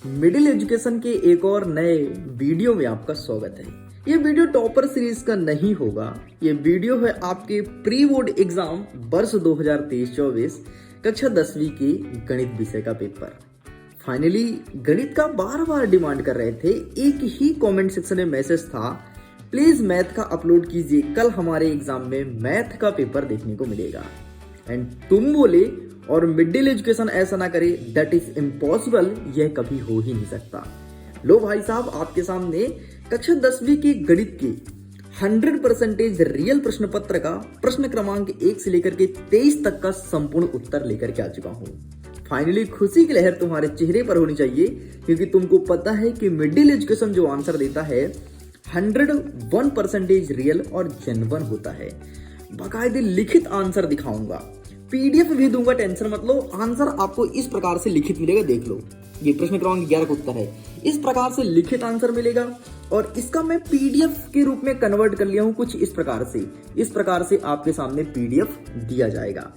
Middle education के एक और नए वीडियो में आपका स्वागत है। ये वीडियो टॉपर सीरीज का नहीं होगा, ये वीडियो है आपके प्री बोर्ड एग्जाम वर्ष 2023-24 कक्षा 10वीं के गणित विषय का पेपर। फाइनली गणित का बार बार डिमांड कर रहे थे, एक ही कमेंट सेक्शन में मैसेज था, प्लीज मैथ का अपलोड कीजिए, कल हमारे एग्जाम में मैथ का पेपर देखने को मिलेगा। एंड तुम बोले और मिडिल एजुकेशन ऐसा ना करे, दैट इज इम्पॉसिबल, यह कभी हो ही नहीं सकता। लो भाई साहब, आपके सामने कक्षा 10वीं के गणित के 100% रियल प्रश्न पत्र का प्रश्न क्रमांक 1 से लेकर के 23 तक का संपूर्ण उत्तर लेकर के आ चुका हूँ। फाइनली खुशी की लहर तुम्हारे चेहरे पर होनी चाहिए, क्योंकि तुमको पता है कि मिडिल एजुकेशन जो आंसर देता है 101% रियल और जेन्युइन होता है। बाकायदे लिखित आंसर दिखाऊंगा, पीडीएफ भी दूंगा, टेंशन मत लो। आंसर आपको इस प्रकार से लिखित मिलेगा, देख लो, ये प्रश्न क्रमांक 11 का उत्तर है। इस प्रकार से लिखित आंसर मिलेगा और इसका मैं पीडीएफ के रूप में कन्वर्ट कर लिया हूं कुछ इस प्रकार से आपके सामने पीडीएफ दिया जाएगा।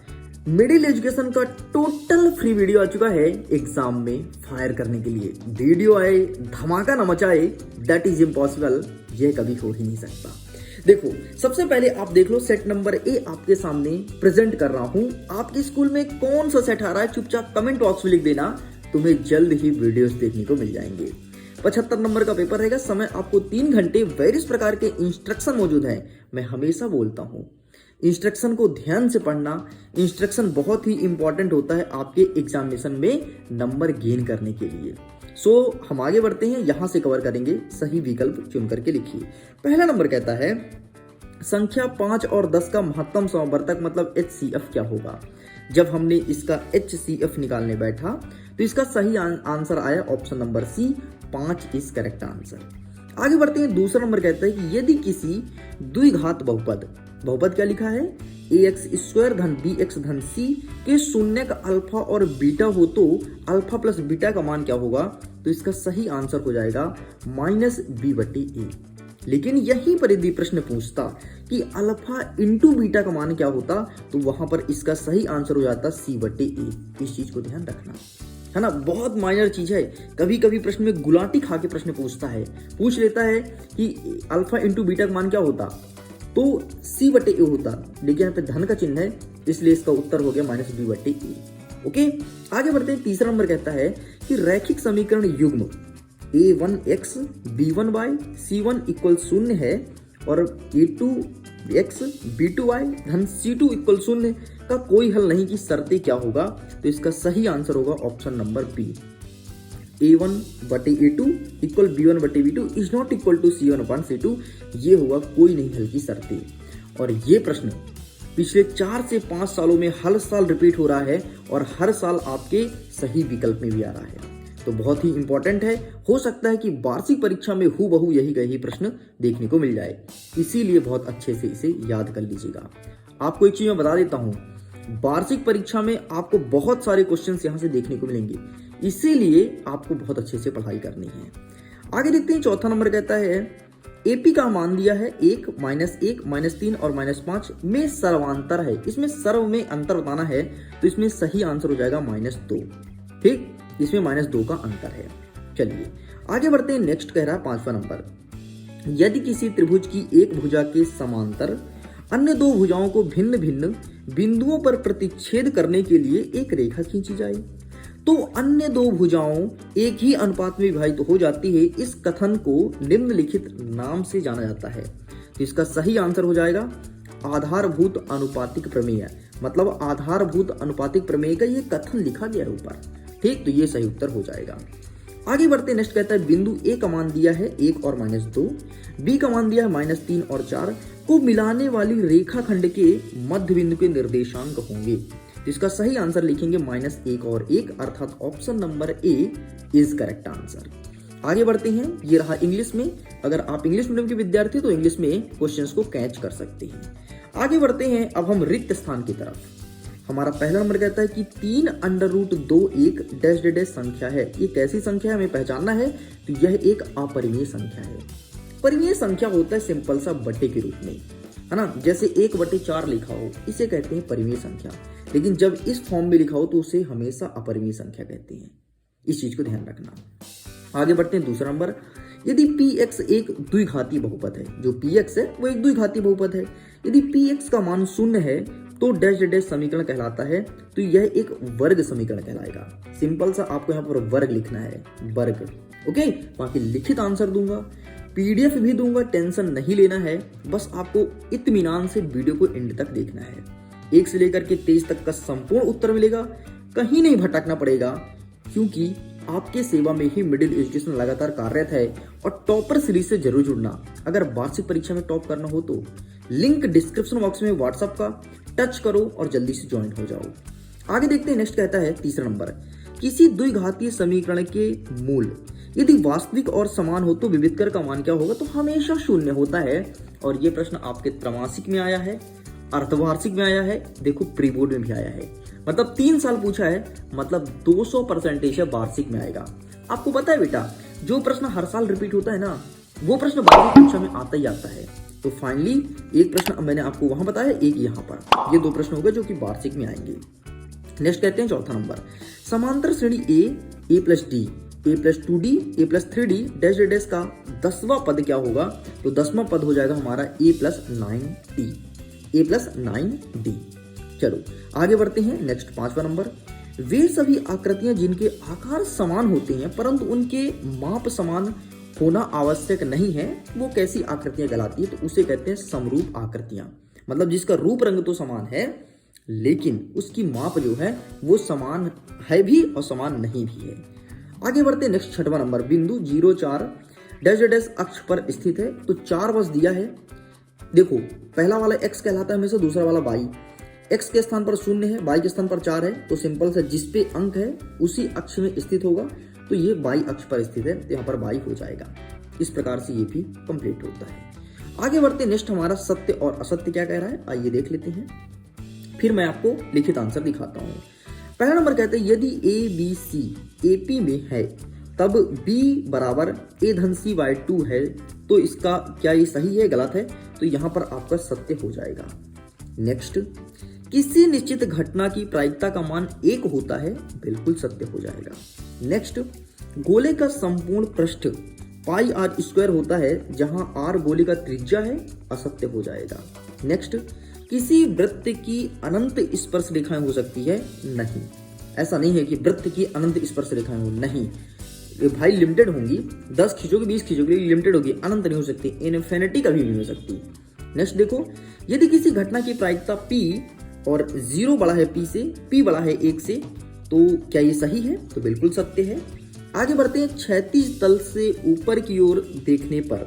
मिडिल एजुकेशन का टोटल फ्री वीडियो आ चुका है एग्जाम में फायर करने के लिए। वीडियो आए, धमाका न मचाए, दैट इज इम्पॉसिबल, यह कभी हो ही नहीं सकता। देखो, सबसे पहले आप देख लो, सेट नंबर ए आपके सामने प्रेजेंट कर रहा हूं। आपके स्कूल में कौन सा सेट आ रहा है चुपचाप कमेंट बॉक्स में लिख देना, तुम्हें जल्द ही वीडियोस देखने को मिल जाएंगे। 75 नंबर का पेपर रहेगा, समय आपको 3 घंटे। वेरियस प्रकार के इंस्ट्रक्शन मौजूद है। मैं हमेशा बोलता हूं, इंस्ट्रक्शन को ध्यान से पढ़ना, इंस्ट्रक्शन बहुत ही इंपॉर्टेंट होता है आपके एग्जामिनेशन में नंबर गेन करने के लिए। हम आगे बढ़ते हैं, यहां से कवर करेंगे। सही विकल्प चुन करके लिखिए। पहला नंबर कहता है संख्या 5 और 10 का महत्तम समवर्तक मतलब HCF क्या होगा। जब हमने इसका HCF निकालने बैठा तो इसका सही आंसर आया option number C, 5 is correct answer. आगे बढ़ते हैं। दूसरा नंबर कहता है कि यदि किसी द्विघात बहुपद क्या लिखा है, ax² धन bx धन c के शून्य का अल्फा और बीटा हो तो अल्फा प्लस बीटा का मान क्या होगा, तो इसका सही आंसर हो जाएगा -b/a। लेकिन यहीं पर यदि प्रश्न पूछता कि अल्फा इंटू बीटा का मान क्या होता, तो वहां पर इसका सही आंसर हो जाता c/a। इस चीज को ध्यान रखना है ना, बहुत माइनर चीज है। कभी कभी प्रश्न में गुलाटी खा के प्रश्न पूछ लेता है कि अल्फा इंटू बीटा का मान क्या होता, तो c/a होता, लेकिन यहाँ पे धन का चिन्ह है, इसलिए इसका उत्तर हो गया -b/a। ओके, आगे बढ़ते हैं। तीसरा नंबर कहता है कि रैखिक समीकरण युग्म a1x b1y c1 इक्वल 0 है और a2x b2y धन c2 इक्वल 0 का कोई हल नहीं की शर्तें क्या होगा, तो इसका सही आंसर होगा option number B, a1/a2 equal b1/b2 is not equal to c1/c2। ये होगा कोई नहीं हल की शर्तें। और ये प्रश्न पिछले 4 से 5 सालों में हर साल रिपीट हो रहा है और हर साल आपके सही विकल्प में भी आ रहा है, तो बहुत ही इंपॉर्टेंट है। हो सकता है कि वार्षिक परीक्षा में हूबहू यही प्रश्न देखने को मिल जाए, इसीलिए बहुत अच्छे से इसे याद कर लीजिएगा। आपको एक चीज मैं बता देता हूं, वार्षिक परीक्षा में आपको बहुत सारे क्वेश्चंस यहां से देखने को मिलेंगे, इसीलिए आपको बहुत अच्छे से पढ़ाई करनी है। आगे देखते हैं। चौथा नंबर कहता है एपी का मान दिया है 1, -1, -3 और -5 में सर्वांतर है। इसमें सर्व में अंतर बताना है, तो इसमें सही आंसर हो जाएगा -2। ठीक, इसमें -2 का अंतर है। चलिए आगे बढ़ते हैं। नेक्स्ट कह रहा है 5वां नंबर, यदि किसी त्रिभुज की एक भुजा के समांतर अन्य 2 भुजाओं को भिन्न भिन्न बिंदुओं पर प्रतिच्छेद करने के लिए एक रेखा खींची जाए, तो अन्य 2 भुजाओं एक ही अनुपात में विभाजित हो जाती है। इस कथन को निम्नलिखित नाम से जाना जाता है, तो इसका सही आंसर हो जाएगा आधारभूत अनुपातिक प्रमेय। मतलब आधारभूत अनुपातिक प्रमेय का ये कथन लिखा गया है ऊपर। ठीक, तो ये सही उत्तर हो जाएगा। आगे बढ़ते। नेक्स्ट कहता है बिंदु ए का मान दिया है 1 और -2, बी का मान दिया है -3 और 4 को मिलाने वाली रेखाखंड के मध्य बिंदु के निर्देशांक होंगे, तो इसका सही आंसर लिखेंगे -1 और 1, अर्थात option number A is correct answer. आगे बढ़ते हैं। ये रहा इंग्लिश में, अगर आप इंग्लिश मीडियम के विद्यार्थी तो इंग्लिश में क्वेश्चंस को कैच कर सकते हैं। आगे बढ़ते हैं। अब हम रिक्त स्थान की तरफ। हमारा पहला नंबर कहता है कि 3√2 एक डैश डैश संख्या है। ये कैसी संख्या है हमें पहचानना है, तो यह एक अपरिमेय संख्या है। परिमेय संख्या होता है सिंपल सा बट्टे के रूप में, है ना, जैसे 1/4 लिखा हो, इसे कहते हैं परिमेय संख्या। लेकिन जब इस फॉर्म में लिखा हो तो उसे हमेशा अपरिमेय संख्या कहते हैं। इस चीज को ध्यान रखना। आगे बढ़ते हैं दूसरा नंबर, यदि px एक द्विघाती बहुपद है, जो px है वो एक द्विघाती बहुपद है, यदि px का मान शून्य है तो डैश डैश समीकरण कहलाता है, तो यह एक वर्ग समीकरण कहलाएगा। सिंपल सा आपको यहाँ पर वर्ग लिखना है, वर्ग। ओके, बाकी लिखित आंसर दूंगा, पीडीएफ भी दूंगा, टेंशन नहीं लेना है, बस आपको इत्मीनान से वीडियो को एंड तक देखना है। 1 से लेकर के 23 तक का संपूर्ण उत्तर मिलेगा, कहीं नहीं भटकना पड़ेगा, क्योंकि आपके सेवा में ही मिडिल एजुकेशन लगातार कार्यरत है। और टॉपर सीरीज से जरूर जुड़ना, अगर वार्षिक परीक्षा में टॉप करना हो तो लिंक डिस्क्रिप्शन बॉक्स में व्हाट्सएप का, टच करो और जल्दी से ज्वाइन हो जाओ। आगे देखते हैं, नेक्स्ट कहता है तीसरा नंबर, किसी द्विघातीय समीकरण के मूल यदि वास्तविक और समान हो तो विविधकर का मान क्या होगा, तो हमेशा शून्य होता है। और ये प्रश्न आपके त्रैमासिक में आया है, अर्धवार्षिक में आया है, देखो प्री बोर्ड में भी आया है, मतलब 3 साल पूछा है, मतलब 200% है वार्षिक में आएगा। आपको पता है बेटा, जो प्रश्न हर साल रिपीट होता है ना, वो प्रश्न 12वीं कक्षा में आता ही आता है। तो फाइनली एक प्रश्न मैंने आपको वहां बताया, एक यहाँ पर, ये 2 प्रश्न हो गए जो कि वार्षिक में आएंगे। नेक्स्ट कहते हैं चौथा नंबर, समांतर श्रेणी ए प्लस डी, ए प्लस 2d, ए प्लस 3d डैश डैश का 10वां पद क्या होगा, तो 10वां पद हो जाएगा हमारा ए प्लस 9d, ए प्लस 9d। चलो आगे बढ़ते हैं, नेक्स्ट 5वां नंबर, वे सभी आकृतियां जिनके आकार समान होते हैं परंतु उनके माप समान होना आवश्यक नहीं है, वो कैसी आकृतियां कहलाती है, तो उसे कहते हैं समरूप आकृतियां। मतलब जिसका रूप रंग तो समान है लेकिन उसकी माप जो है वो समान है भी और समान नहीं भी है। आगे बढ़ते हैं, नेक्स्ट 6वां नंबर, बिंदु 0,4 डैश डैश अक्ष पर स्थित है, तो 4 बस दिया है। देखो पहला वाला x कहलाता है हमेशा, दूसरा वाला y, x के स्थान पर 0 है, y के स्थान पर 4 है, तो सिंपल से जिस पे अंक है उसी अक्ष में स्थित होगा, तो ये y अक्ष पर स्थित है, तो यहाँ पर y हो जाएगा। इस प्रकार से ये भी कंप्लीट होता है। आगे बढ़ते, नेक्स्ट हमारा सत्य और असत्य क्या कह रहा है, आइए देख लेते हैं, फिर मैं आपको लिखित आंसर दिखाता हूँ। पहला नंबर कहते हैं, यदि ABC AP में है तब B बराबर A धन C बाय 2 है, तो इसका क्या ये सही है गलत है, तो यहाँ पर आपका सत्य हो जाएगा। नेक्स्ट, किसी निश्चित घटना की प्रायिकता का मान 1 होता है, बिल्कुल सत्य हो जाएगा। नेक्स्ट, गोले का संपूर्ण पृष्ठ पाई आर स्क्वायर होता है जहां आर गोले का त्रिज्या है, असत्य हो जाएगा। नेक्स्ट, किसी वृत्त की अनंत स्पर्श रेखाएं हो सकती है, नहीं, ऐसा नहीं है कि वृत्त की अनंत स्पर्श रेखाएं हो, नहीं भाई, लिमिटेड होंगी, 10 खींचोगे 20 खींचोगे, लिमिटेड होगी, अनंत नहीं हो सकती, इनफिनिटी कभी नहीं हो सकती। नेक्स्ट देखो, यदि किसी घटना की प्रायिकता P और 0 बड़ा है P से, P बड़ा है 1 से, तो क्या ये सही है, तो बिल्कुल सत्य है। आगे बढ़ते हैं, क्षैतिज तल से ऊपर की ओर देखने पर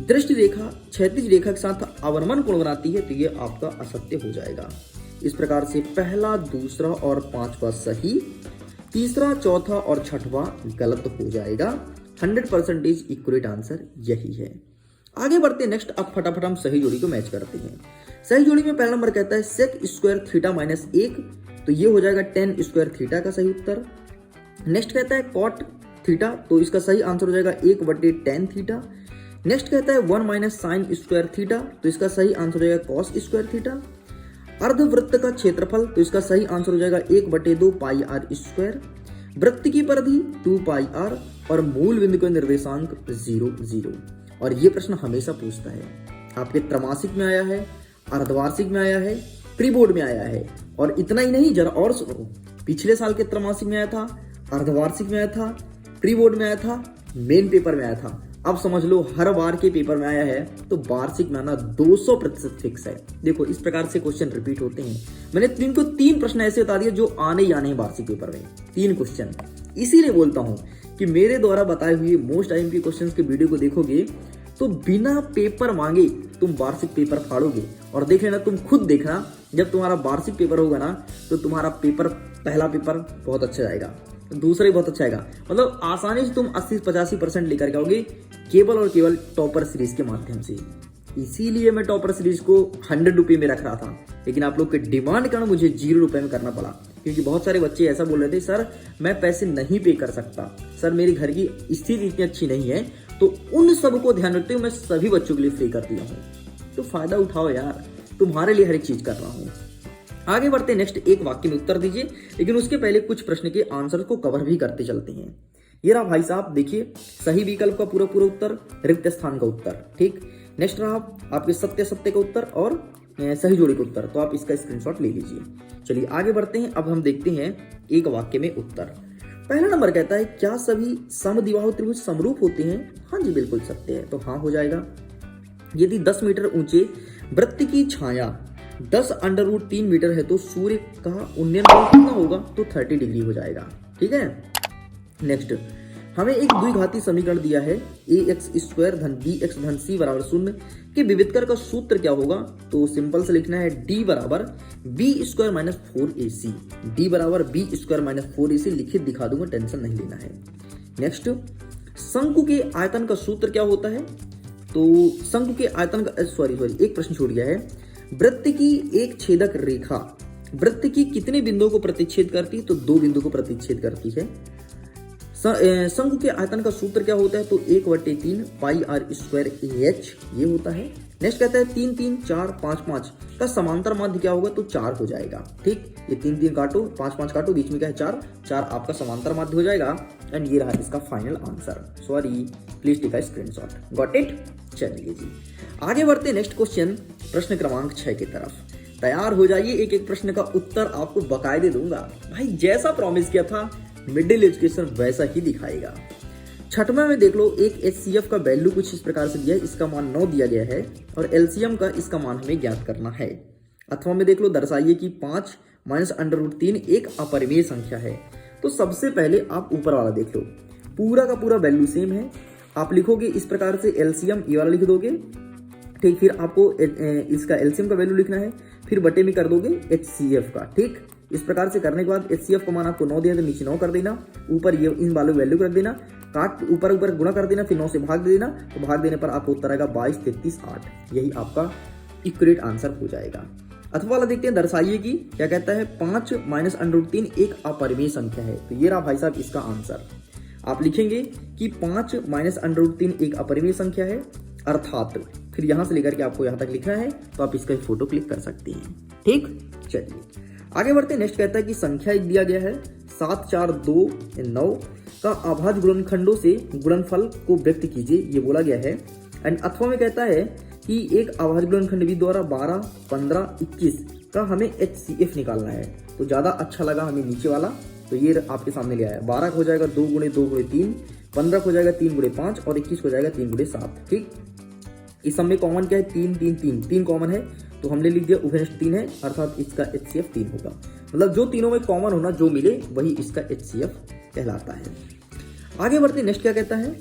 दृष्टि रेखा क्षैतिज रेखा के साथ अवनमन कोण बनाती है, तो ये आपका असत्य हो जाएगा। इस प्रकार से पहला, दूसरा और 5वां सही, तीसरा, चौथा और 6वां गलत हो जाएगा। 100% इक्वलेट आंसर यही है। आगे बढ़ते हैं, नेक्स्ट अब फटाफट हम सही जोड़ी को मैच करते हैं। सही जोड़ी में पहला नंबर कहता है सेक स्क्वायर थीटा माइनस 1, तो ये हो जाएगा टेन स्क्वायर थीटा का सही उत्तर। नेक्स्ट कहता है कॉट थीटा, तो इसका सही आंसर हो जाएगा 1/tan थीटा। नेक्स्ट कहता है 1 माइनस साइन स्क्वायर थीटा, तो इसका सही आंसर हो जाएगा कॉस स्क्वायर थीटा। अर्धवृत्त का क्षेत्रफल, तो इसका सही आंसर हो जाएगा 1/2 पाई आर स्क्वायर। वृत्त की परिधि 2 पाई आर और मूल बिंदु का निर्देशांक 0 0। और ये प्रश्न हमेशा पूछता है, आपके त्रैमासिक में आया है, अर्धवार्षिक में आया है, प्री बोर्ड में आया है। और इतना ही नहीं, जरा और सुनो, पिछले साल के त्रैमासिक में आया था, अर्धवार्षिक में आया था, प्री बोर्ड में आया था, मेन पेपर में आया था। अब समझ लो हर बार के पेपर में आया है, तो वार्षिक में आना 200% फिक्स है। देखो इस प्रकार से क्वेश्चन रिपीट होते हैं। मैंने 3 प्रश्न ऐसे बता दिए जो आने ही आने हैं वार्षिक पेपर में, 3 क्वेश्चन। इसीलिए बोलता हूं कि मेरे द्वारा बताए हुए मोस्ट आईएमपी क्वेश्चंस के वीडियो को देखोगे तो बिना पेपर मांगे तुम वार्षिक पेपर फाड़ोगे। और देख लेना, तुम खुद देखना, जब तुम्हारा वार्षिक पेपर होगा ना, तो तुम्हारा पेपर, पहला पेपर बहुत अच्छा जाएगा, दूसरा ही बहुत अच्छा आएगा। मतलब आसानी से तुम 80-85% लेकर के आओगे, केवल और केवल टॉपर सीरीज के माध्यम से। इसीलिए मैं टॉपर सीरीज को 100 रुपये में रख रहा था, लेकिन आप लोग के डिमांड कारण मुझे 0 रुपये में करना पड़ा, क्योंकि बहुत सारे बच्चे ऐसा बोल रहे थे, सर मैं पैसे नहीं पे कर सकता, सर मेरी घर की स्थिति इतनी अच्छी नहीं है। तो उन सब को ध्यान रखते हुए मैं सभी बच्चों के लिए फ्री कर दिया हूँ। तो फायदा उठाओ यार, तुम्हारे लिए हर एक चीज कर रहा हूँ। आगे बढ़ते, नेक्स्ट एक वाक्य में उत्तर दीजिए, लेकिन उसके पहले कुछ प्रश्न के आंसर को कवर भी करते चलते हैं। ये रहा भाई साहब, देखिए सही विकल्प का पूरा पूरा उत्तर, रिक्त स्थान का उत्तर। ठीक, नेक्स्ट रहा आपके सत्य सत्य का उत्तर और सही जोड़ी का उत्तर, तो आप इसका स्क्रीनशॉट ले लीजिए। चलिए आगे बढ़ते हैं। अब हम देखते हैं एक वाक्य में उत्तर। पहला नंबर कहता है, क्या सभी समद्विबाहु त्रिभुज समरूप होते हैं? हाँ जी बिल्कुल सत्य है, तो हाँ हो जाएगा। यदि 10 मीटर ऊंचे वृत्त की छाया 10√3 मीटर है तो सूर्य का उन्नयन कोण कितना होगा? तो 30 डिग्री हो जाएगा। ठीक है, नेक्स्ट हमें एक द्विघाती समीकरण दिया है ax² धन bx धन c बराबर 0 के विविधकर का सूत्र क्या होगा? तो सिंपल से लिखना है d बराबर b² माइनस 4ac, d बराबर b² माइनस 4ac लिखित दिखा दूंगा, टेंशन नहीं लेना है। नेक्स्ट, शंकु के आयतन का सूत्र क्या होता है? तो शंकु के आयतन का सॉरी एक प्रश्न छूट गया है। वृत्त की एक छेदक रेखा वृत्त की कितने बिंदुओं को प्रतिच्छेद करती है? तो 2 बिंदु को प्रतिच्छेद करती है। शंकु के आयतन का सूत्र क्या होता है? तो 1/3 पाई r स्क्वायर AH ये होता है। नेक्स्ट कहता है 3 3 4 5 5 का समांतर माध्य क्या होगा? तो 4 हो जाएगा। ठीक, ये 3 3 काटो, 5 5 काटो, बीच में क्या है 4 4 आपका समांतर माध्य हो जाएगा। एंड ये रहा इसका final answer. Sorry, please take a screenshot. Got it? चलिए जी आगे बढ़ते नेक्स्ट क्वेश्चन, प्रश्न क्रमांक 6 की तरफ। तैयार हो जाइए, एक एक प्रश्न का उत्तर आपको बकायदे दूंगा। भाई जैसा प्रॉमिस किया था मिडिल एजुकेशन वैसा ही दिखाएगा। छठवें में देख लो, एक HCF का वैल्यू कुछ इस प्रकार से दिया है, इसका मान 9 दिया गया है और LCM का इसका मान हमें ज्ञात करना है। अथवा में देख लो, दर्शाइए कि 5 माइनस √3 एक अपरिमेय संख्या है। तो सबसे पहले आप ऊपर वाला देख लो, पूरा का पूरा वैल्यू सेम है। आप लिखोगे इस प्रकार से LCM ये वाला लिख दोगे। ठीक, फिर आपको इसका LCM का वैल्यू लिखना है, फिर बटे में कर दोगे HCF का। ठीक, इस प्रकार से करने के बाद HCF का मान आपको 9 दिया तो नीचे 9 कर देना, ऊपर ये इन वालों वैल्यू कर देना, काट ऊपर ऊपर गुणा कर देना, फिर 9 से भाग दे देना। तो भाग देने पर आपको उत्तर आएगा 22 33 8। यही आपका इक्वरेट आंसर हो जाएगा। अथवा वाला देखते हैं, दर्शाइए कि क्या कहता है 5 माइनस √3 एक अपरिमेय संख्या है। तो ये रहा भाई साहब इसका आंसर। आप लिखेंगे कि 5 माइनस √3 एक अपरिमेय संख्या है, अर्थात फिर यहां से लेकर के आपको यहां तक लिखना है, तो आप इसका फोटो क्लिक कर सकते हैं। ठीक, चलिए आगे बढ़ते हैं। नेक्स्ट कहता है कि संख्या एक दिया गया है 7 4 2 9 का अभाज्य गुणनखंडों से गुणनफल को व्यक्त कीजिए, ये बोला गया है। एंड अथवा में कहता है कि एक अभाज्य गुणनखंड भी द्वारा 12 15 21 का हमें HCF निकालना है। तो ज्यादा अच्छा लगा हमें नीचे वाला, तो ये आपके सामने ले आया। 12 हो जाएगा 2 × 2 × 3, 15 हो जाएगा 3 × 5 और 21 हो जाएगा 3 × 7। ठीक, इस सब में कॉमन क्या है? 3 3 3 3 कॉमन है, तो हमने लिख दिया उभयनिष्ठ 3 है, अर्थात इसका HCF 3 होगा। मतलब जो तीनों में कॉमन होना जो मिले वही इसका HCF कहलाता है। आगे बढ़ते, नेक्स्ट क्या कहता है,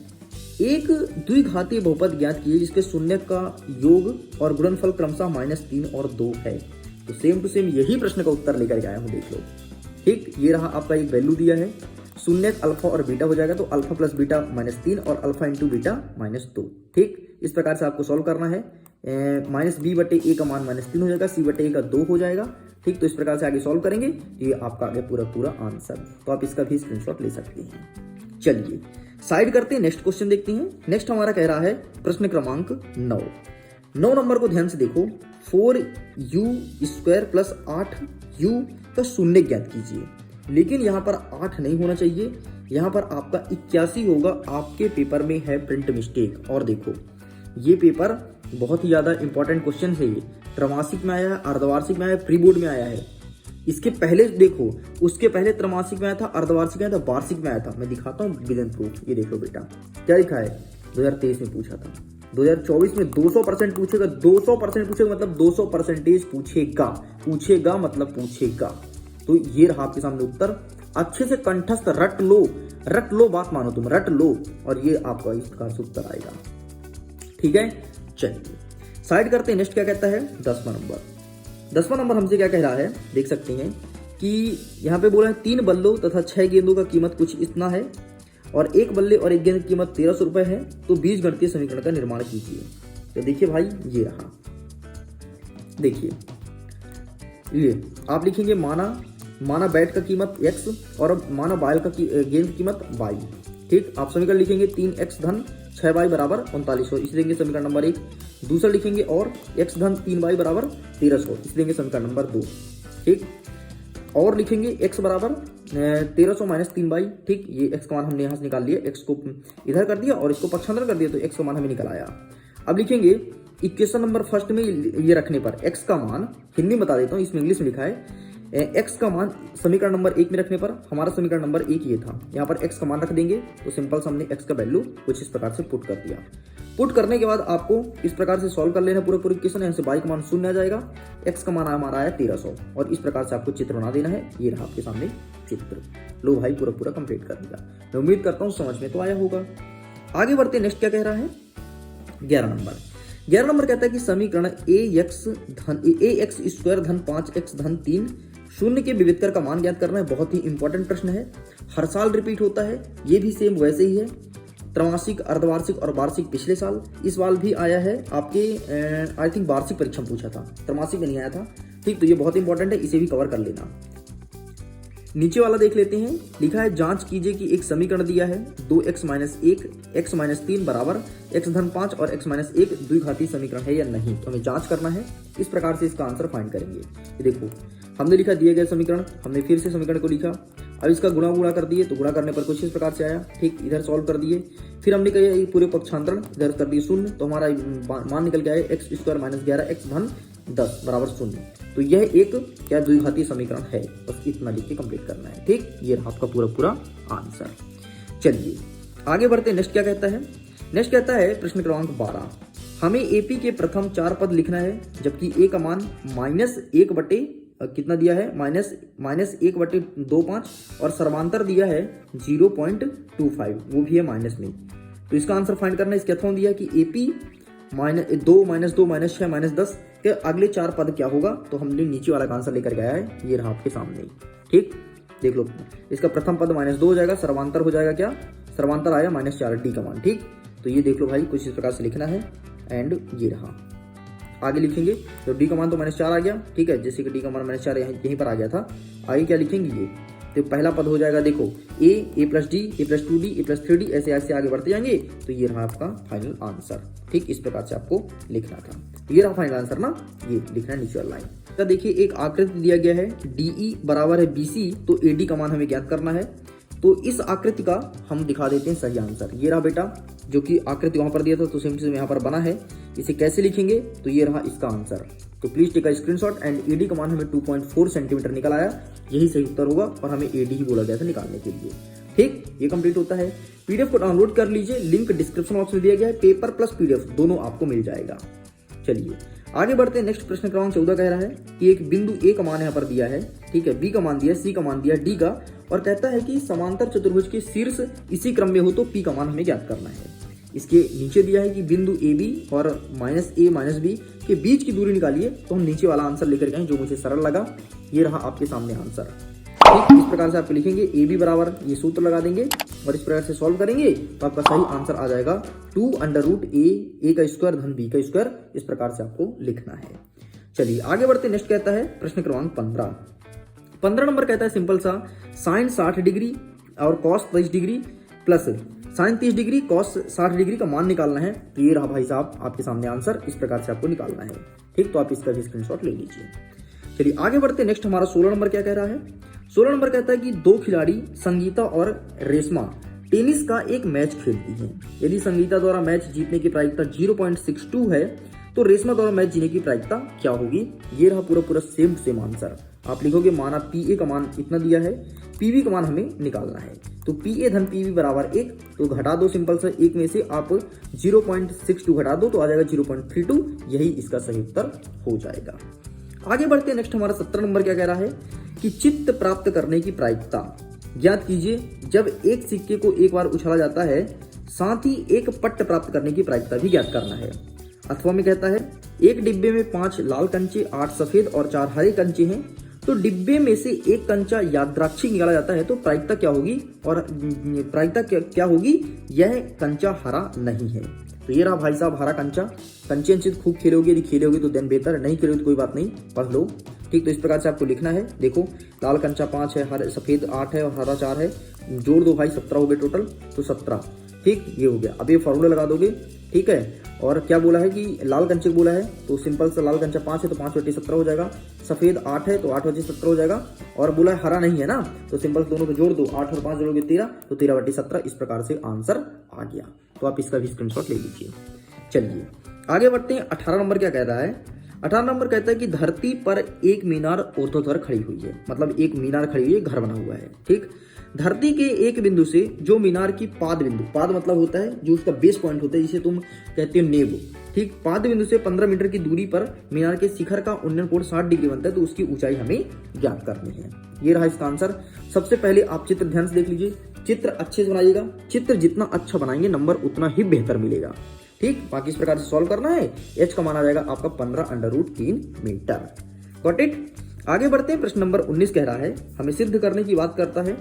एक द्विघातीय बहुपद ज्ञात कीजिए जिसके शून्य का योग और गुणनफल क्रमशः -3 और 2 है। तो सेम टू सेम यही प्रश्न का उत्तर लेकर आया हूं, देख लो। ठीक, ये रहा आपका एक वैल्यू दिया है, शून्य अल्फा और बीटा हो जाएगा, तो अल्फा प्लस बीटा -3 और अल्फा इंटू बीटा -2। ठीक, इस प्रकार से आपको सॉल्व करना है। -b/a का मान -3 हो जाएगा, c/a का 2 हो जाएगा। ठीक, तो इस प्रकार से आगे सॉल्व करेंगे, ये आपका आगे पूरा पूरा आंसर। तो आप इसका भी स्क्रीनशॉट ले सकते हैं। चलिए साइड करते हैं, नेक्स्ट क्वेश्चन देखते हैं। नेक्स्ट हमारा कह रहा है प्रश्न क्रमांक 9 नंबर को ध्यान से देखो। 4u² + 8u का शून्य ज्ञात कीजिए। लेकिन यहाँ पर 8 नहीं होना चाहिए, यहाँ पर आपका 81 होगा। आपके पेपर में है प्रिंट मिस्टेक। और देखो ये पेपर बहुत ही ज्यादा इंपॉर्टेंट क्वेश्चन है। ये त्रैमासिक में आया है, अर्धवार्षिक में आया है, प्री बोर्ड में आया है। इसके पहले देखो, उसके पहले त्रैमासिक में आया था, अर्धवार्षिक में आया था, वार्षिक में आया था। मैं दिखाता हूँ विद एंड प्रूफ। ये देख लो बेटा, क्या लिखा है, 2023 में पूछा था, 2024 में 200% पूछेगा। 200% पूछेगा मतलब 200% पूछेगा मतलब पूछेगा। तो ये रहा आपके सामने उत्तर। अच्छे से कंठस्थ रट लो, बात मानो तुम, रट लो, और ये आपका इस प्रकार से उत्तर आएगा। ठीक है, चलिए साइड करते हैं। नेक्स्ट क्या कहता है, 10वां नंबर हमसे क्या कह रहा है, देख सकते हैं कि यहाँ पे बोला है 3 बल्लों तथा 6 गेंदों का कीमत कुछ इतना है और 1 बल्ले और 1 गेंद की कीमत 1300 रुपए है। तो बीज गणितीय समीकरण का निर्माण कीजिए। तो देखिए भाई, ये रहा, देखिए ये आप लिखेंगे माना बैट का कीमत x और माना बायल का गेंद की कीमत y। ठीक, आप समीकरण लिखेंगे 3x धन 6y बराबर 3900, इसे देंगे समीकरण नंबर 1। दूसरा लिखेंगे और x धन 3y बराबर 1300, इसे देंगे समीकरण नंबर 2। ठीक, और लिखेंगे x बराबर 1300 माइनस 3/, ठीक, ये x का मान हमने यहाँ से निकाल लिया, x को इधर कर दिया और इसको पक्षांतर कर दिया, तो x का मान हमें निकल आया। अब लिखेंगे इक्वेशन नंबर फर्स्ट में ये रखने पर x का मान, हिंदी में बता देता हूँ, इसमें इंग्लिश में लिखा है, x का मान समीकरण नंबर 1 में रखने पर, हमारा समीकरण नंबर 1 ये था, यहाँ पर x का मान रख देंगे, तो सिंपल से हमने x का वैल्यू कुछ इस प्रकार से पुट कर दिया। पुट करने के बाद आपको इस प्रकार से सॉल्व कर लेना पूरा इक्वेशन, यहाँ से y का मान 0 आ जाएगा, x का मान हमारा आया 1300, और इस प्रकार से आपको चित्र बना देना है। ये रहा आपके सामने चित्र। लो भाई पूरा कंप्लीट कर दिया। मैं उम्मीद करता हूँ समझ में तो आया होगा। आगे बढ़ते, नेक्स्ट क्या कह रहा है, 11 नंबर कहता है कि समीकरण ax स्क्वायर धन 5x धन 3 शून्य के विविधकर का मान ज्ञात करना है। बहुत ही इंपॉर्टेंट प्रश्न है, हर साल रिपीट होता है, ये भी सेम वैसे ही है, त्रैमासिक, अर्धवार्षिक और वार्षिक पिछले साल, इस साल भी आया है आपके, आई थिंक वार्षिक परीक्षा में पूछा था, त्रैमासिक में नहीं आया था, ठीक, तो ये बहुत इंपॉर्टेंट है, इसे भी कवर कर लेना। नीचे वाला देख लेते हैं, लिखा है जांच कीजिए कि एक समीकरण दिया है 2x माइनस 1 x माइनस 3 बराबर x धन 5 और x माइनस 1 द्विघाती समीकरण है या नहीं, तो हमें जांच करना है। इस प्रकार से इसका आंसर फाइंड करेंगे। ये देखो हमने लिखा दिए गए समीकरण, हमने फिर से समीकरण को लिखा, अब इसका गुणा कर दिए, तो गुणा करने पर कुछ इस प्रकार से आया, ठीक, इधर सॉल्व कर दिए, फिर हमने कहा पूरे पक्षांतरण इधर कर दिए 0, तो हमारा मान निकल गया है x स्क्वायर माइनस 11 x धन 10 बराबर 0। तो यह एक क्या द्विघाती समीकरण है, बस इतना लिख के कंप्लीट करना है, ठीक, ये रहा आपका पूरा आंसर। चलिए आगे बढ़ते, नेक्स्ट क्या कहता है, नेक्स्ट कहता है प्रश्न क्रमांक 12, हमें एपी के प्रथम 4 पद लिखना है, जबकि ए का मान -1 बटे कितना दिया है, -1/25 और सर्वांतर दिया है 0.25, वो भी है माइनस में। तो इसका आंसर फाइंड करना है। इसके अथवा दिया कि एपी -2 -6 -10 के अगले 4 पद क्या होगा, तो हमने नीचे वाला का आंसर लेकर गया है, ये रहा आपके सामने, ठीक, देख लो, इसका प्रथम पद -2 हो जाएगा, सर्वांतर हो जाएगा क्या, सर्वांतर आया -4 डी का मान, ठीक, तो ये देख लो भाई, कुछ इस प्रकार से लिखना है, एंड ये रहा। आगे लिखेंगे तो डी का मान तो -4 आ गया, ठीक है, जैसे कि डी का मान -4 यहीं पर आ गया था। आगे क्या लिखेंगे, ये तो पहला पद हो जाएगा, देखो a plus D, a plus 2d, a plus 3d, ऐसे आगे बढ़ते जाएंगे, तो ये रहा आपका फाइनल आंसर, ठीक, इस प्रकार से आपको लिखना था। ये रहा फाइनल आंसर ना, ये लिखना है नीचे वाला लाइन। तो देखिए एक आकृति दिया गया है, DE बराबर है BC, तो AD का मान हमें ज्ञात करना है। तो इस आकृति का हम दिखा देते हैं सही आंसर, ये रहा बेटा, जो कि आकृति वहां पर दिया था, तो सेम चीज यहाँ पर बना है, इसे कैसे लिखेंगे, तो ये रहा इसका आंसर। तो please take a screenshot, and AD का मान हमें 2.4 सेंटीमीटर निकल आया, यही सही उत्तर होगा, और हमें AD ही बोला गया था निकालने के लिए, ठीक, ये कंप्लीट होता है। PDF को डाउनलोड कर लीजिए, लिंक डिस्क्रिप्शन बॉक्स में दिया गया है, पेपर प्लस PDF दोनों आपको मिल जाएगा। चलिए आगे बढ़ते हैं, नेक्स्ट प्रश्न क्रमांक 14 कह रहा है कि एक बिंदु A का मान यहाँ पर दिया है, ठीक है, B का मान दिया, C का मान दिया, D का, और कहता है कि समांतर चतुर्भुज के शीर्ष इसी क्रम में हो तो P का मान हमें ज्ञात करना है। इसके नीचे दिया है कि बिंदु AB और -A -B के बीच की दूरी निकालिए, तो हम नीचे वाला आंसर लेकर गए जो मुझे सरल लगा, ये रहा आपके सामने आंसर, ठीक, इस प्रकार से आप लिखेंगे AB बराबर, ये सूत्र लगा देंगे और इस प्रकार से सॉल्व करेंगे, तो आपका सही आंसर आ जाएगा 2√a का स्क्वायर धन b का स्क्वायर, इस प्रकार से आपको लिखना है। चलिए आगे बढ़ते, नेक्स्ट कहता है प्रश्न क्रमांक 15 नंबर कहता है सिंपल सा, साइन 60 डिग्री और cos 30 degree plus sign 30 degree cos 60 degree का मान निकालना है। तो ये रहा भाई साहब आपके सामने आंसर, इस प्रकार से आपको निकालना है, ठीक, तो आप इसका भी स्क्रीनशॉट ले लीजिए। चलिए आगे बढ़ते, नेक्स्ट हमारा 16 नंबर क्या कह रहा है, 16 नंबर कहता है कि 2 खिलाड़ी संगीता और रेशमा टेनिस का एक मैच खेलती हैं। यदि संगीता द्वारा मैच जीतने की प्रायिकता 0.62 है, तो रेशमा द्वारा मैच जीतने की प्रायिकता क्या होगी। ये रहा पूरा सेम आंसर। आप लिखोगे माना PA का मान इतना दिया है, PB का मान हमें निकालना है, तो PA धन PB बराबर 1, तो घटा दो सिंपल सा, 1 में से आप 0.62 घटा दो तो आ जाएगा 0.32, यही इसका सही उत्तर हो जाएगा। आगे बढ़ते हैं, नेक्स्ट हमारा 17 नंबर क्या कह रहा है कि चित्त प्राप्त करने की प्रायिकता ज्ञात कीजिए। जब एक सिक्के को एक बार उछाला जाता है, साथ ही एक पट्ट प्राप्त करने की प्रायिकता भी ज्ञात करना है। अथवा में कहता है एक डिब्बे में 5 लाल कंचे, 8 सफेद और 4 हरे कंचे हैं, तो डिब्बे में से एक कंचा यादृच्छिक निकाला जाता है, तो प्रायिकता क्या होगी, और प्रायिकता क्या होगी, यह कंचा हरा नहीं है। तो ये रहा भाई साहब हरा कंचा, कंचे अंचित खूब खेलोगे, यदि खेलोगे तो दिन बेहतर है, नहीं खेलोगे तो कोई बात नहीं, पढ़ लो, ठीक। तो इस प्रकार से आपको लिखना है, देखो लाल कंचा 5 है, हरे सफेद 8 है और हरा 4 है, जोड़ दो भाई, 17 हो गए टोटल, तो 17, ठीक, ये हो गया। अब ये फॉर्मूला लगा दोगे, ठीक है। और क्या बोला है कि लाल कंचे बोला है, तो सिंपल सा लाल कंचा 5 है तो 5/17 हो जाएगा। सफेद 8 है तो 8/17 हो जाएगा। और बोला है हरा नहीं है ना, तो सिंपल दोनों को जोड़ दो, 8 और 5 जोड़ोगे 13, तो 13/17। इस प्रकार से आंसर आ गया। तो आप इसका भी स्क्रीनशॉट ले लीजिए। चलिए आगे बढ़ते हैं। 18 नंबर क्या कहता है? 18 नंबर कहता है कि धरती पर एक मीनार ऊर्ध्वाधर खड़ी हुई है, मतलब एक मीनार खड़ी हुई है, घर बना हुआ है, ठीक। धरती के एक बिंदु से जो मीनार की पाद बिंदु, पाद मतलब होता है जो उसका बेस पॉइंट होता है, जिसे तुम कहते हो नेब, ठीक, पाद बिंदु से 15 मीटर की दूरी पर मीनार के शिखर का उन्नयन कोण 60 डिग्री बनता है, तो उसकी ऊंचाई हमें ज्ञात करनी है। ये रहा इसका आंसर। सबसे पहले आप चित्र ध्यान से देख लीजिए, चित्र अच्छे से बनाइएगा। चित्र जितना अच्छा बनाएंगे नंबर उतना ही बेहतर मिलेगा, ठीक। बाकी इस प्रकार से सॉल्व करना है। h का मान आ जाएगा आपका 15√3 मीटर। Got it. आगे बढ़ते हैं। प्रश्न नंबर 19 कह रहा है, हमें सिद्ध करने की बात करता है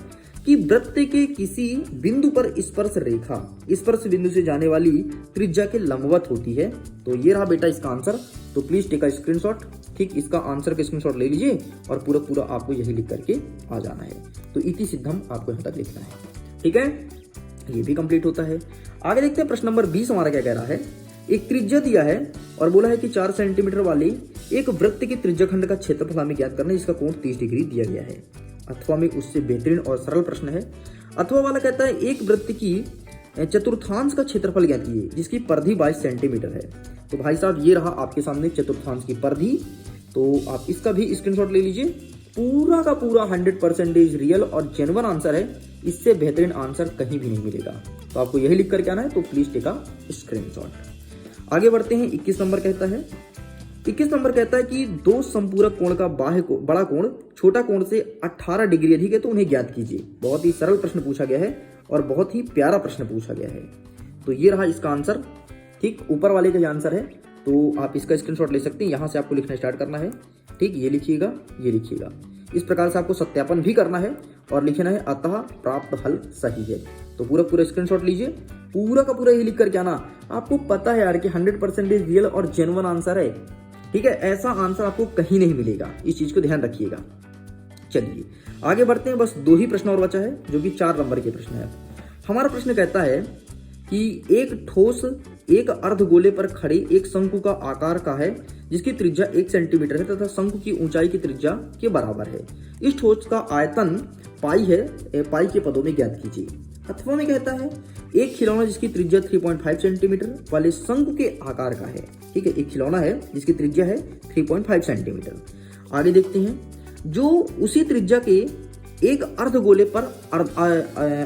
कि वृत्त के किसी बिंदु पर स्पर्श रेखा स्पर्श बिंदु से जाने वाली त्रिज्या के लंबवत होती है। तो ये रहा बेटा इसका आंसर। तो प्लीज टेक अ स्क्रीनशॉट, ठीक। इसका आंसर का स्क्रीनशॉट ले लीजिए और पूरा पूरा आपको यही लिख करके आ जाना है। तो इति सिद्धम आपको यहाँ तक लिखना है, ठीक है। ये भी कंप्लीट होता है। आगे देखते हैं। प्रश्न नंबर 20 हमारा क्या कह रहा है? एक त्रिज्या दिया है और बोला है कि 4 सेंटीमीटर वाले एक वृत्त की त्रिज्या खंड का क्षेत्रफल हमें ज्ञात करना है, जिसका कोण 30 डिग्री दिया गया है। अथवा में उससे बेहतरीन और सरल प्रश्न है। अथवा वाला कहता है एक वृत्त की चतुर्थांश का क्षेत्रफल ज्ञात कीजिए, जिसकी परिधि 22 सेंटीमीटर है। तो भाई साहब ये रहा आपके सामने चतुर्थांश की परिधि। तो आप इसका भी स्क्रीनशॉट ले लीजिए। पूरा का पूरा 100% रियल और जेन्युइन आंसर है। इससे बेहतरीन आंसर कहीं भी नहीं मिलेगा। तो आपको यही लिख करके आना है। तो प्लीज टेक अ स्क्रीनशॉट। आगे बढ़ते हैं। 21 नंबर कहता है 21 नंबर कहता है कि दो संपूरक कोण का बाह्य बड़ा कोण छोटा कोण से 18 डिग्री अधिक है, तो उन्हें ज्ञात कीजिए। बहुत ही सरल प्रश्न पूछा गया है और बहुत ही प्यारा प्रश्न पूछा गया है। तो ये रहा इसका आंसर, ठीक। ऊपर वाले का आंसर है, तो आप इसका स्क्रीनशॉट ले सकते हैं। यहां से आपको लिखना स्टार्ट करना है, ठीक। ये लिखिएगा, ये लिखिएगा। इस प्रकार से आपको सत्यापन भी करना है और लिखना है अतः प्राप्त हल सही है। तो पूरा पूरा स्क्रीनशॉट लीजिए, पूरा का पूरा ये लिख करके आना। आपको पता है यार कि 100% रियल और जेन्युइन आंसर है, ठीक है। ऐसा आंसर आपको कहीं नहीं मिलेगा, इस चीज को ध्यान रखिएगा। चलिए आगे बढ़ते हैं। बस 2 ही प्रश्न और बचा है, जो कि 4 नंबर के प्रश्न है। हमारा प्रश्न कहता है कि एक ठोस एक अर्धगोले पर खड़े एक शंकु का आकार का है, जिसकी त्रिज्या 1 सेंटीमीटर है तथा शंकु की ऊंचाई की त्रिज्या के बराबर है। इस ठोस का आयतन पाई है, पाई के पदों में ज्ञात कीजिए। अथवा में कहता है एक खिलौना जिसकी त्रिज्या 3.5 सेंटीमीटर वाले शंकु के आकार का है, ठीक है। एक खिलौना है जिसकी त्रिज्या है 3.5 सेंटीमीटर। आगे देखते हैं। जो उसी त्रिज्या के एक अर्धगोले पर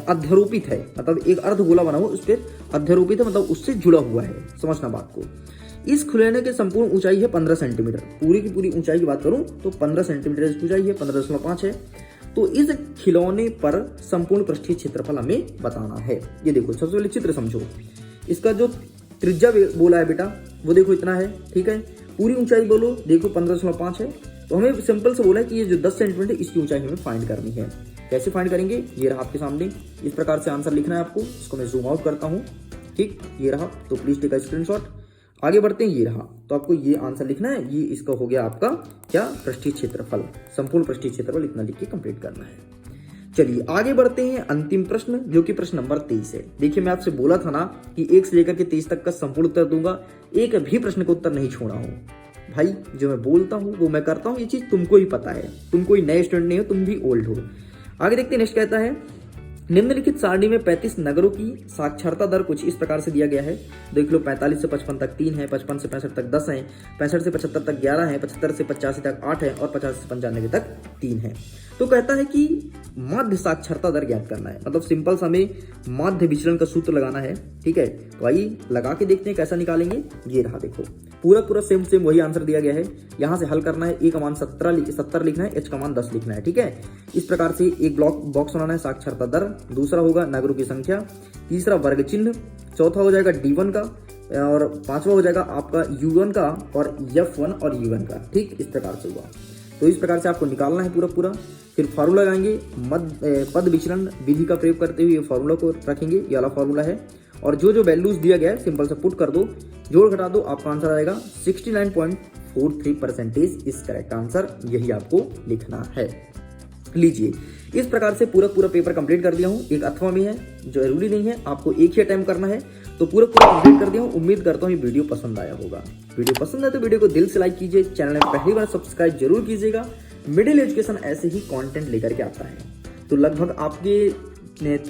अध्यारोपित है, मतलब एक अर्धगोला बना हुआ उस पर अध्यारोपित है, मतलब उससे जुड़ा हुआ है। समझना बात को। इस खिलौने की संपूर्ण ऊंचाई है 15 सेंटीमीटर। पूरी की पूरी ऊंचाई की बात करूं तो 15 सेंटीमीटर इसकी ऊंचाई है, 15.5 है। तो इस खिलौने पर संपूर्ण पृष्ठीय क्षेत्रफल हमें बताना है। ये देखो, सबसे पहले चित्र समझो। इसका जो त्रिज्या बोला है बेटा, वो देखो इतना है, ठीक है। पूरी ऊंचाई बोलो, देखो 15.5 है। तो हमें सिंपल से बोला है कि ये जो 10 सेंटीमीटर है, इसकी ऊंचाई हमें फाइंड करनी है। कैसे फाइंड करेंगे? ये रहा आपके सामने। इस प्रकार से आंसर लिखना है आपको। इसको मैं जूम आउट करता हूँ, ठीक। ये रहा, तो प्लीज टेक अ स्क्रीनशॉट। आगे बढ़ते हैं। ये रहा, तो आपको ये आंसर लिखना है। ये इसका हो गया आपका क्या? पृष्ठीय क्षेत्रफल। संपूर्ण पृष्ठीय क्षेत्रफल इतना लिख के कंप्लीट करना है। चलिए आगे बढ़ते हैं। अंतिम प्रश्न, जो कि प्रश्न नंबर 23 है। देखिए मैं आपसे बोला था ना कि 1 से लेकर के 23 तक का संपूर्ण उत्तर दूंगा, एक भी प्रश्न का उत्तर नहीं छोड़ा हूं। भाई जो मैं बोलता हूं वो मैं करता हूं, ये चीज तुमको ही पता है। तुम कोई नए स्टूडेंट नहीं हो, तुम भी ओल्ड हो। आगे देखते हैं। नेक्स्ट कहता है निम्नलिखित सारणी में 35 नगरों की साक्षरता दर कुछ इस प्रकार से दिया गया है। देख लो, 45 से 55 तक 3 है, 55 से 65 तक 10 है, 65 से 75 तक 11 है, 75 से 85 तक 8 है और 50 से 95 तक 3 है। तो कहता है कि माध्य साक्षरता दर ज्ञात करना है, मतलब सिंपल सा हमें माध्य विचलन का सूत्र लगाना है, ठीक है। तो आइए लगा के देखते हैं कैसा निकालेंगे। ये रहा, देखो पूरा पूरा सेम वही आंसर दिया गया है। यहां से हल करना है। ए का मान 70 लिखना है, एच का मान 10 लिखना है, ठीक है। इस प्रकार से एक बॉक्स बनाना है साक्षरता दर। दूसरा होगा नगरों की संख्या, तीसरा वर्ग चिन्ह, चौथा हो जाएगा D1 का और 5वां हो जाएगा आपका U1 का और F1 और U1 का, ठीक। इस प्रकार से हुआ। तो इस प्रकार से आपको निकालना है पूरा पूरा। फिर फार्मूला लगाएंगे, पद विचलन विधि का प्रयोग करते हुए ये फार्मूला को रखेंगे। ये वाला फार्मूला है और जो जो वैल्यूज दिया गया है सिंपल से पुट कर दो, जोड़ घटा दो, आपका आंसर आएगा 69.43% इज करेक्ट आंसर। यही आपको लिखना है। लीजिए, इस प्रकार से पूरा पेपर कंप्लीट कर दिया हूँ। एक अथवा में है, जरूरी नहीं है आपको एक ही अटेम्प्ट करना है। तो पूरा कंप्लीट कर दिया हूँ। उम्मीद करता हूँ ये वीडियो पसंद आया होगा। वीडियो पसंद है तो वीडियो को दिल से लाइक कीजिए। चैनल में पहली बार सब्सक्राइब जरूर कीजिएगा। मिडिल एजुकेशन ऐसे ही कंटेंट लेकर के आता है। तो लगभग आपके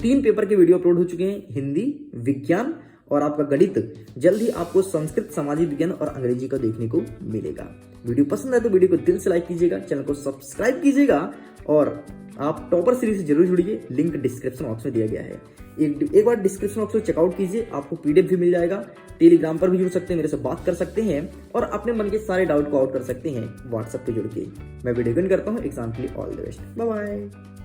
3 पेपर के वीडियो अपलोड हो चुके हैं, हिंदी, विज्ञान और आपका गणित। जल्द ही आपको संस्कृत, सामाजिक विज्ञान और अंग्रेजी का देखने को मिलेगा। वीडियो पसंद है तो वीडियो को दिल से लाइक कीजिएगा, चैनल को सब्सक्राइब कीजिएगा और आप टॉपर सीरीज से जरूर जुड़िए। लिंक डिस्क्रिप्शन बॉक्स में दिया गया है। एक बार डिस्क्रिप्शन बॉक्स में चेकआउट कीजिए, आपको पीडीएफ भी मिल जाएगा। टेलीग्राम पर भी जुड़ सकते हैं, मेरे से बात कर सकते हैं और अपने मन के सारे डाउट को आउट कर सकते हैं व्हाट्सएप पे जुड़ के। मैं वीडियो करता हूँ। एग्जाम के लिए all the best. Bye bye.